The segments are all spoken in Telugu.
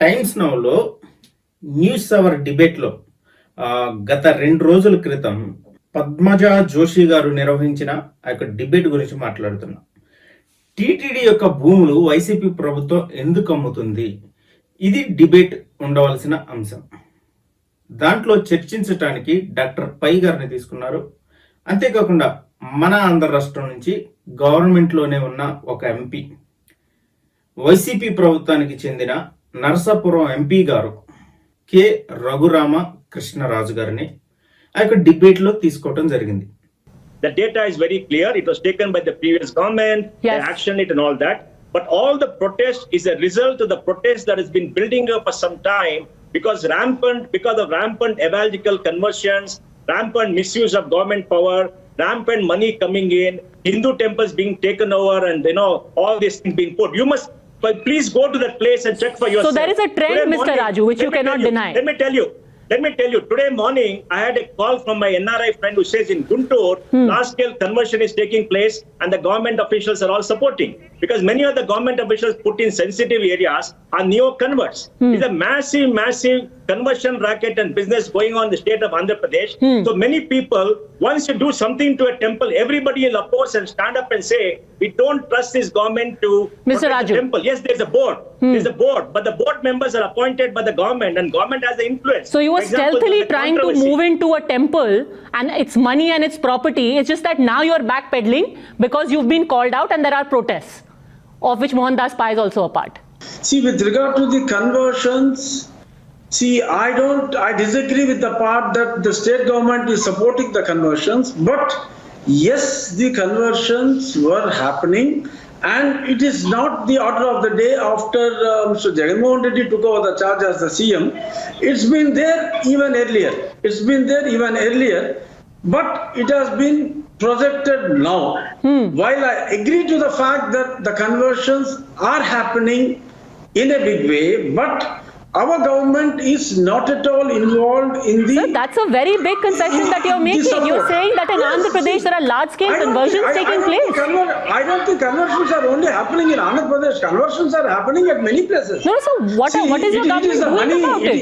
టైమ్స్ నౌలో న్యూస్ అవర్ డిబేట్లో గత 2 రోజుల క్రితం పద్మజ జోషి గారు నిర్వహించిన ఆ యొక్క డిబేట్ గురించి మాట్లాడుతున్నాం. టీటీడీ యొక్క భూములు వైసీపీ ప్రభుత్వం ఎందుకు అమ్ముతుంది? ఇది డిబేట్ ఉండవలసిన అంశం. దాంట్లో చర్చించడానికి డాక్టర్ పై గారిని తీసుకున్నారు. అంతేకాకుండా మన ఆంధ్ర రాష్ట్రం నుంచి గవర్నమెంట్లోనే ఉన్న ఒక ఎంపీ, వైసీపీ ప్రభుత్వానికి చెందిన నరసాపురం ఎంపీ గారు కె రఘురామ కృష్ణరాజు గారిని ఆ యొక్క డిబేట్ లో తీసుకోవడం జరిగింది. The data is very clear. It was taken by the previous government. Yes. They actioned it and all that. But all the protest is a result of the protest that has been building up for some time because of rampant evangelical conversions, rampant misuse of government power, rampant money coming in, Hindu temples being taken over, and all these things being put. You must please go to that place and check for yourself. So there is a trend, today Mr. Raju, which you cannot deny. Let me tell you, today morning I had a call from my NRI friend who says in Guntur, large scale conversion is taking place and the government officials are all supporting because many of the government officials put in sensitive areas are neo-converts. It's a massive conversion racket and business going on in the state of Andhra Pradesh. So many people, once you do something to a temple, everybody will oppose and stand up and say, we don't trust this government to Mr. Raju. The temple. Yes, there's a board. There's a board, but the board members are appointed by the government and government has the influence. So you were stealthily trying to move into a temple and its money and its property. It's just that now you're backpedaling because you've been called out and there are protests, of which Mohandas Pai is also a part. See, with regard to the conversions, I disagree with the part that the state government is supporting the conversions, but yes, the conversions were happening and it is not the order of the day after Mr. Jagannath Reddy took over the charge as the CM. It's been there even earlier, but it has been projected now. While I agree to the fact that the conversions are happening in a big way, but our government is not at all involved in the... Sir, that's a very big concession that you're making. You're saying that in Andhra Pradesh there are large-scale conversions taking place. I don't think conversions are only happening in Andhra Pradesh. Conversions are happening at many places. No, so what is your government doing about it?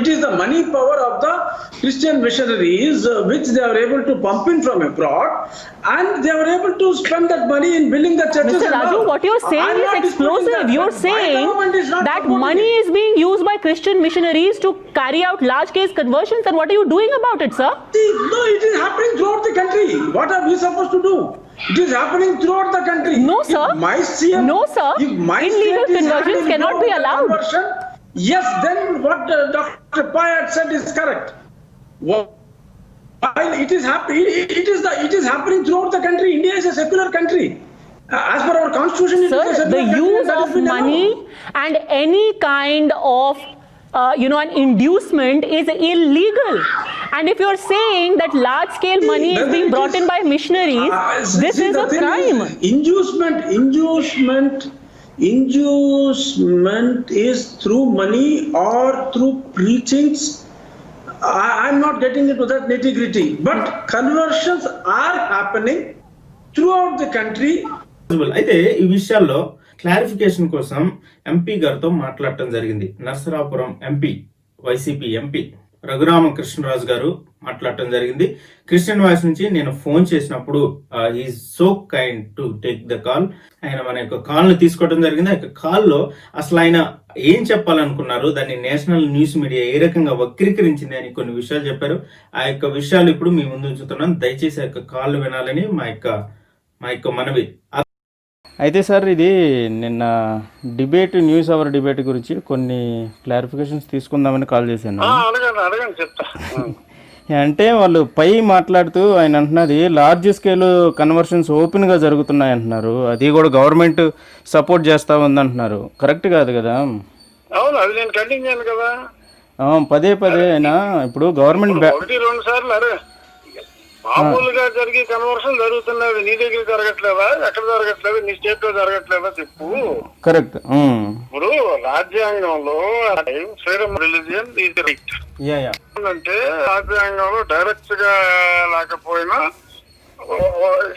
It is the money power of the Christian missionaries which they are able to pump in from abroad and they are able to spend that money in building the churches. Mr. Raju, what you're saying is explosive. You're saying that money is being used by Christian missionaries to carry out large-scale conversions, and what are you doing about it, sir? No, it is happening throughout the country. What are we supposed to do? It is happening throughout the country. No, sir. Illegal conversions cannot be allowed. Yes, then what Dr. Pai had said is correct. While it is happening throughout the country. India is a secular country. As per our constitution, sir, the use of money and any kind of an inducement is illegal. And if you're saying that large-scale money is being brought in by missionaries, this is a crime. Inducement is through money or through preachings. I'm not getting into that nitty-gritty, but conversions are happening throughout the country. అయితే ఈ విషయాల్లో క్లారిఫికేషన్ కోసం ఎంపీ గారితో మాట్లాడటం జరిగింది. నరసరాపురం ఎంపీ, వైసీపీ ఎంపీ రఘురామ కృష్ణరాజు గారు మాట్లాడటం జరిగింది. క్రిస్టియన్ వాయిస్ నుంచి నేను ఫోన్ చేసినప్పుడు is so kind to take the call. ఆయన మన యొక్క కాల్ని తీసుకోవడం జరిగింది. ఆ యొక్క కాల్లో అసలు ఆయన ఏం చెప్పాలనుకున్నారు, దాన్ని నేషనల్ న్యూస్ మీడియా ఏ రకంగా వక్రీకరించింది అని కొన్ని విషయాలు చెప్పారు. ఆ యొక్క విషయాలు ఇప్పుడు మీ ముందు ఉంచుతున్నాను. దయచేసి ఆ యొక్క కాల్ వినాలని మా యొక్క మనవి. అయితే సార్, ఇది నిన్న డిబేట్, న్యూస్ అవర్ డిబేట్ గురించి కొన్ని క్లారిఫికేషన్స్ తీసుకుందామని కాల్ చేశాను. అంటే వాళ్ళు పై మాట్లాడుతూ ఆయన అంటున్నది లార్జ్ స్కేల్ కన్వర్షన్స్ ఓపెన్గా జరుగుతున్నాయి అంటున్నారు. అది కూడా గవర్నమెంట్ సపోర్ట్ చేస్తూ ఉందంటున్నారు. కరెక్ట్ కాదు కదా? అవును, అది నేను కంటిన్యూ చేయను కదా. పదే అయినా ఇప్పుడు గవర్నమెంట్ 1-2 సార్లు మామూలుగా జరిగే కన్వర్షన్ జరుగుతున్నది. నీ దగ్గర జరగట్లేదా? ఎక్కడ జరగట్లేదు? నీ స్టేట్ లో జరగట్లేదా చెప్పు. కరెక్ట్. ఇప్పుడు రాజ్యాంగంలో ఫ్రీడమ్ రిలీజియన్ ఈజ్ రైట్ అంటే రాజ్యాంగంలో డైరెక్ట్ గా లేకపోయినా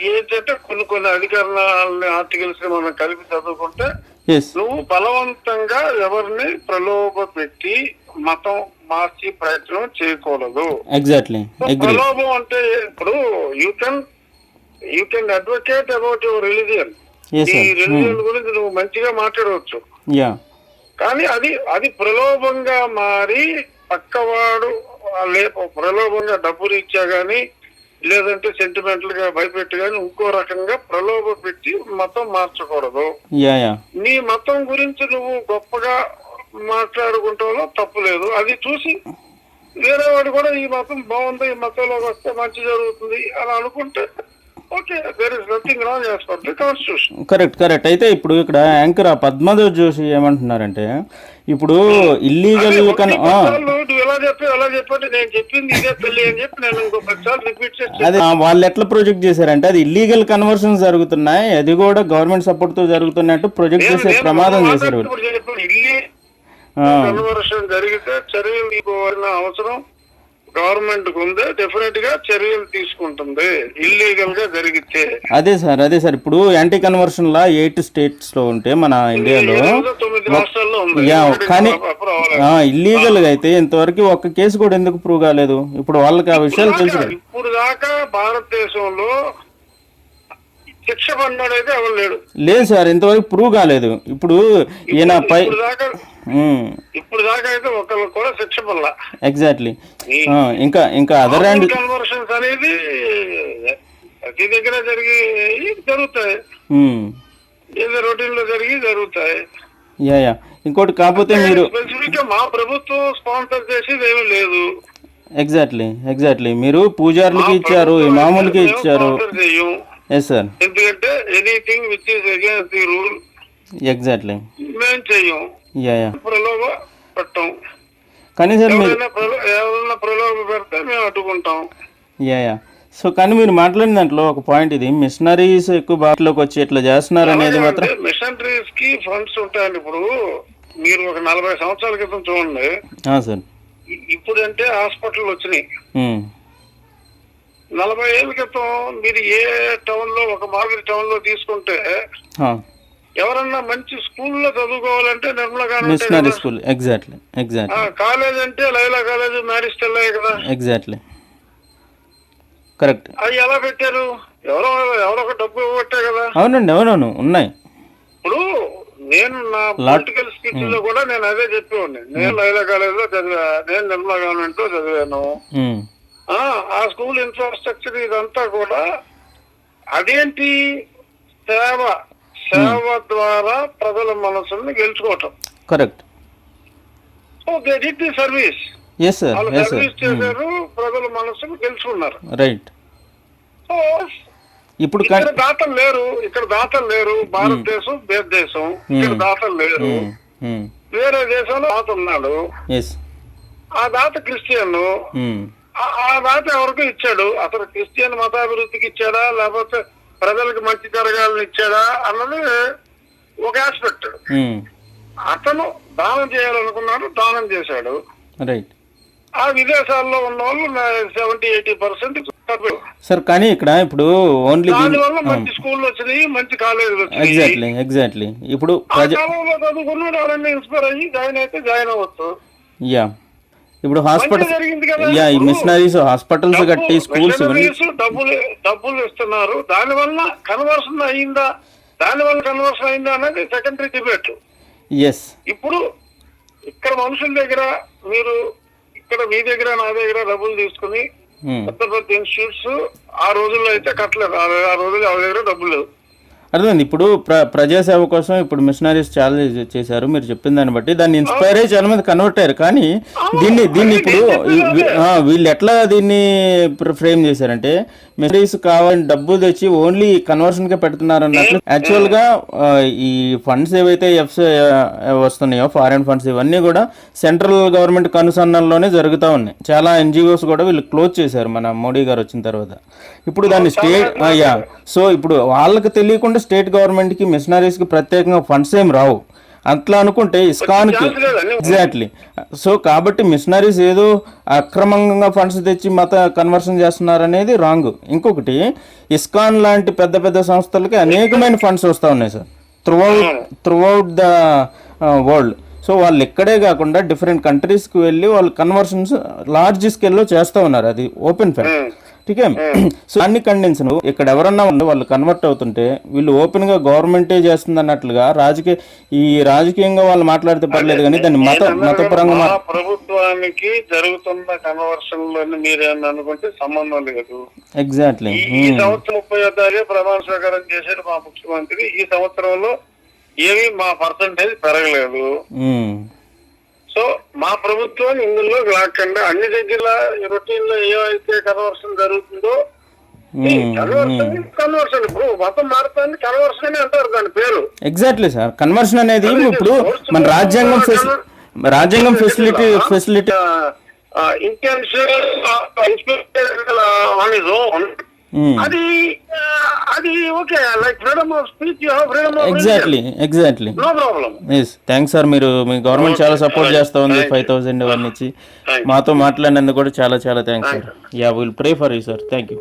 ఏంటంటే కొన్ని అధికరణాలని ఆర్టికల్స్ మనం కలిపి చదువుకుంటే ఎస్ నువ్వు బలవంతంగా ఎవరిని ప్రలోభ పెట్టి మతం మార్చి ప్రయత్నం చేయకూడదు. Exactly agree. ప్రలోభం అంటే ఇప్పుడు you can advocate about your religion. Yes, ఈ sir. రిలీజియన్ గురించి నువ్వు మంచిగా మాట్లాడవచ్చు, యా కానీ అది ప్రలోభంగా మారి పక్కవాడు ప్రలోభంగా డబ్బులు ఇచ్చా గానీ లేదంటే సెంటిమెంటల్ గా భయపెట్టి గానీ ఇంకో రకంగా ప్రలోభ పెట్టి మతం మార్చకూడదు. యా యా నీ మతం గురించి నువ్వు గొప్పగా మాట్లాడుకుంటాలో తప్పు లేదు. అది చూసి వేరే వాడు కూడా ఈ మతం బాగుంది, ఈ మతంలోకి వస్తే మంచి జరుగుతుంది అని అనుకుంటే okay, there is nothing wrong as per the constitution. Correct. అయితే ఇప్పుడు ఇక్కడ యాంకర్ పద్మదేవ్ జోషి ఏమంటున్నారంటే ఇప్పుడు ఇల్లీగల్ నువ్వు ఎలా చెప్పండి నేను చెప్పింది ఇదే తల్లి అని చెప్పి నేను ఇంకో 10 సార్లు రిపీట్ చేసి అదే వాళ్ళు ఎట్లా ప్రొజెక్ట్ చేశారంటే అది ఇల్లీగల్ కన్వర్షన్స్ జరుగుతున్నాయి, అది కూడా గవర్నమెంట్ సపోర్ట్ తో జరుగుతున్నట్టు ప్రొజెక్ట్ చేసే ప్రమాదం చేశారు. కన్వర్షన్ జరిగితే చర్యలు తీసుకోవాల్సిన అవసరం గవర్నమెంట్ కు ఉంది, డెఫినెట్ గా చర్యలు తీసుకుంటుంది ఇల్లీగల్ గా జరిగితే. అదే సార్ ఇప్పుడు యాంటీ కన్వర్షన్ లా 8 స్టేట్స్ లో ఉంటే మన ఇండియాలో 9 రాష్ట్రాల్లో ఉంది. కానీ ఇల్లీగల్ గా అయితే ఇంతవరకు ఒక్క కేసు కూడా ఎందుకు ప్రూవ్ కాలేదు? ఇప్పుడు వాళ్ళకి ఆ విషయాలు తెలుసు. ఇప్పుడు దాకా భారతదేశంలో శిక్ష పడినాడైతే ఎవరు లేడు. లేదు సార్, ఇంతవరకు ప్రూవ్ కాలేదు. ఇప్పుడు ఈయన పై ఇప్పుడు దాకా అయితే ఒకళ్ళు కూడా శిక్ష పడలా. ఎగ్జాక్ట్లీ. ఇంకా అదర్ హ్యాండ్ కన్వర్షన్స్ అనేది ప్రతి దగ్గర జరుగుతాయి, ఏదో రొటీన్ లో జరుగుతాయి. యా ఇంకోటి కాకపోతే మీరు స్పెసిఫిక్ గా మా ప్రభుత్వం స్పాన్సర్ చేసేది ఏమీ లేదు. ఎగ్జాక్ట్లీ మీరు పూజారులకి ఇచ్చారు, ఇమాములకి ఇచ్చారు. Yes sir. ఎందుకంటే anything which is against the rule exactly మేము చెయ్యం, యా ప్రలోభ పెట్టం. కానీ సార్ మీరు ఎవరైనా ప్రలోభ పెడితే మేము అడ్డుకుంటాం. యా సో కానీ మీరు మాట్లాడిన దాంట్లో ఒక పాయింట్, ఇది మిషనరీస్ ఎక్కువ బాటలోకి వచ్చి ఇట్లా చేస్తున్నారు అనేది మాత్రం. మిషనరీస్ కి ఫండ్స్ ఉంటాయండి. ఇప్పుడు మీరు ఒక 40 సంవత్సరాల క్రితం చూడండి సార్, ఇప్పుడు అంటే హాస్పిటల్ వచ్చినాయి. 40 ఏళ్ళ క్రితం మీరు ఏ టౌన్ లో ఒక మార్కెట్ టౌన్ లో తీసుకుంటే ఎవరన్నా మంచి స్కూల్లో చదువుకోవాలంటే Nirmala missionary school. Exactly. College అంటే లైలా కాలేజ్, మ్యారేజ్ తెల్లాయి కదా. Exactly correct. అవి ఎలా పెట్టారు? ఎవరో ఒక డబ్బు ఇవ్వట్టే కదా. అవునండి ఉన్నాయి. ఇప్పుడు నేను నా పొలిటికల్ స్పీచ్ లో కూడా నేను అదే చెప్పేవాడిని. నేను లైలా కాలేజ్ లో చదివా, నేను నిర్మలా గవర్నమెంట్ లో చదివాను. ఆ స్కూల్ ఇన్ఫ్రాస్ట్రక్చర్ ఇదంతా కూడా అదేంటి సేవ ద్వారా ప్రజల మనసుల్ని గెలుచుకోవటం. Correct. So they did the service. వాళ్ళు సర్వీస్ చేశారు, ప్రజల మనసును గెలుచుకున్నారు. రైట్. సో ఇప్పుడు ఇక్కడ దాతలు లేరు. భారతదేశం దేశం, ఇక్కడ దాతలు లేరు. వేరే దేశంలో దాత ఉన్నాడు. ఆ దాత క్రిస్టియన్. ఆ దాత ఎవరికి ఇచ్చాడు? అతను క్రిస్టియన్ మతాభివృద్ధికి ఇచ్చాడా లేకపోతే ప్రజలకు మంచి జరగాలని ఇచ్చాడా అన్నది ఒక ఆస్పెక్ట్. అతను దానం చేయాలనుకున్నాడు, దానం చేశాడు. రైట్. ఆ విదేశాల్లో ఉన్న వాళ్ళు 70-80% సార్. కానీ ఇక్కడ ఇప్పుడు ఓన్లీ దానివల్ల మంచి స్కూల్ వచ్చినాయి, మంచి కాలేజీలు వచ్చినాయి. ఎగ్జాక్ట్లీ. ఇప్పుడు కాలంలో చదువుకున్నాడు, ఎవరైనా ఇన్స్పైర్ అయ్యి జాయిన్ అవ్వచ్చు. యా ఇప్పుడు హాస్పిటల్ ఈ మిషనరీస్ హాస్పిటల్స్ కట్టి స్కూల్స్ డబ్బులు ఇస్తున్నారు. దానివల్ల కన్వర్షన్ అయిందా అనేది సెకండరీ డిబేట్. ఇప్పుడు ఇక్కడ మనుషుల దగ్గర మీరు ఇక్కడ మీ దగ్గర నా దగ్గర డబ్బులు తీసుకుని పెద్ద ఇన్స్టిట్యూట్స్ ఆ రోజుల్లో అయితే కట్టలేదు. ఆ రోజుల్లో ఎవరి దగ్గర డబ్బులు లేవు. అర్థమైంది. ఇప్పుడు ప్రజాసేవ కోసం ఇప్పుడు మిషనరీస్ చాలా చేశారు. మీరు చెప్పిన దాన్ని బట్టి దాన్ని ఇన్స్పైర్ అయ్యి చాలా మంది కన్వర్ట్ అయ్యారు. కానీ దీన్ని ఇప్పుడు వీళ్ళు ఎట్లా దీన్ని ఫ్రేమ్ చేశారంటే మిషనరీస్ కావాలని డబ్బు తెచ్చి ఓన్లీ కన్వర్షన్కే పెడుతున్నారు అన్నట్లు. యాక్చువల్గా ఈ ఫండ్స్ ఏవైతే వస్తున్నాయో ఫారెన్ ఫండ్స్ ఇవన్నీ కూడా సెంట్రల్ గవర్నమెంట్ కనుసన్నల్లోనే జరుగుతూ ఉన్నాయి. చాలా ఎన్జిఓస్ కూడా వీళ్ళు క్లోజ్ చేశారు మన మోడీ గారు వచ్చిన తర్వాత. ఇప్పుడు దాన్ని స్టేట్ సో ఇప్పుడు వాళ్ళకి తెలియకుండా స్టేట్ గవర్నమెంట్కి మిషనరీస్కి ప్రత్యేకంగా ఫండ్స్ ఏం రావు. అట్లా అనుకుంటే ఇస్కాన్కి ఎగ్జాక్ట్లీ. సో కాబట్టి మిషనరీస్ ఏదో అక్రమంగా ఫండ్స్ తెచ్చి మత కన్వర్షన్ చేస్తున్నారు అనేది రాంగ్. ఇంకొకటి ఇస్కాన్ లాంటి పెద్ద పెద్ద సంస్థలకి అనేకమైన ఫండ్స్ వస్తూ ఉన్నాయి sir. Through out the world. So వాళ్ళు ఇక్కడే కాకుండా డిఫరెంట్ కంట్రీస్కి వెళ్ళి వాళ్ళు కన్వర్షన్స్ లార్జ్ స్కేల్లో చేస్తూ ఉన్నారు, అది ఓపెన్ ఫ్యాక్ట్. ఠీకే. సో అన్ని కండిషన్ ఇక్కడ ఎవరన్నా ఉండి వాళ్ళు కన్వర్ట్ అవుతుంటే వీళ్ళు ఓపెన్ గా గవర్నమెంటే చేస్తుంది అన్నట్లుగా రాజకీయంగా వాళ్ళు మాట్లాడితే పర్లేదు, కానీ దాన్ని మతపరంగా ప్రభుత్వానికి జరుగుతున్న కన్వర్షన్ లోని మీరేమన్నా అనుకుంటే సంబంధం లేదు. ఎగ్జాక్ట్లీ. ఈ సంవత్సరం 31 ప్రమాణ స్వీకారం చేశారు మా ముఖ్యమంత్రి. ఈ సంవత్సరంలో ఏమీ మా పర్సంటేజ్ పెరగలేదు. సో మా ప్రభుత్వం ఇందులో లాక్కండి. అన్ని దగ్గర రొటీన్ లో ఏవైతే కన్వర్షన్ జరుగుతుందో కన్వర్షన్ ఇప్పుడు మతం మారుతుంది కన్వర్షన్ అని అంటారు దాని పేరు. Exactly sir. కన్వర్షన్ అనేది ఇప్పుడు మన రాజ్యాంగం ఫెసిలిటీ అది okay, like freedom of speech, freedom of exactly. No problem. Thanks sir. మీ గవర్నమెంట్ చాలా సపోర్ట్ చేస్తా ఉంది 5,000 ఇవన్నీ ఇచ్చి మాతో మాట్లాడినందుకు కూడా చాలా thanks sir. Yeah, will pray for you sir. Thank you.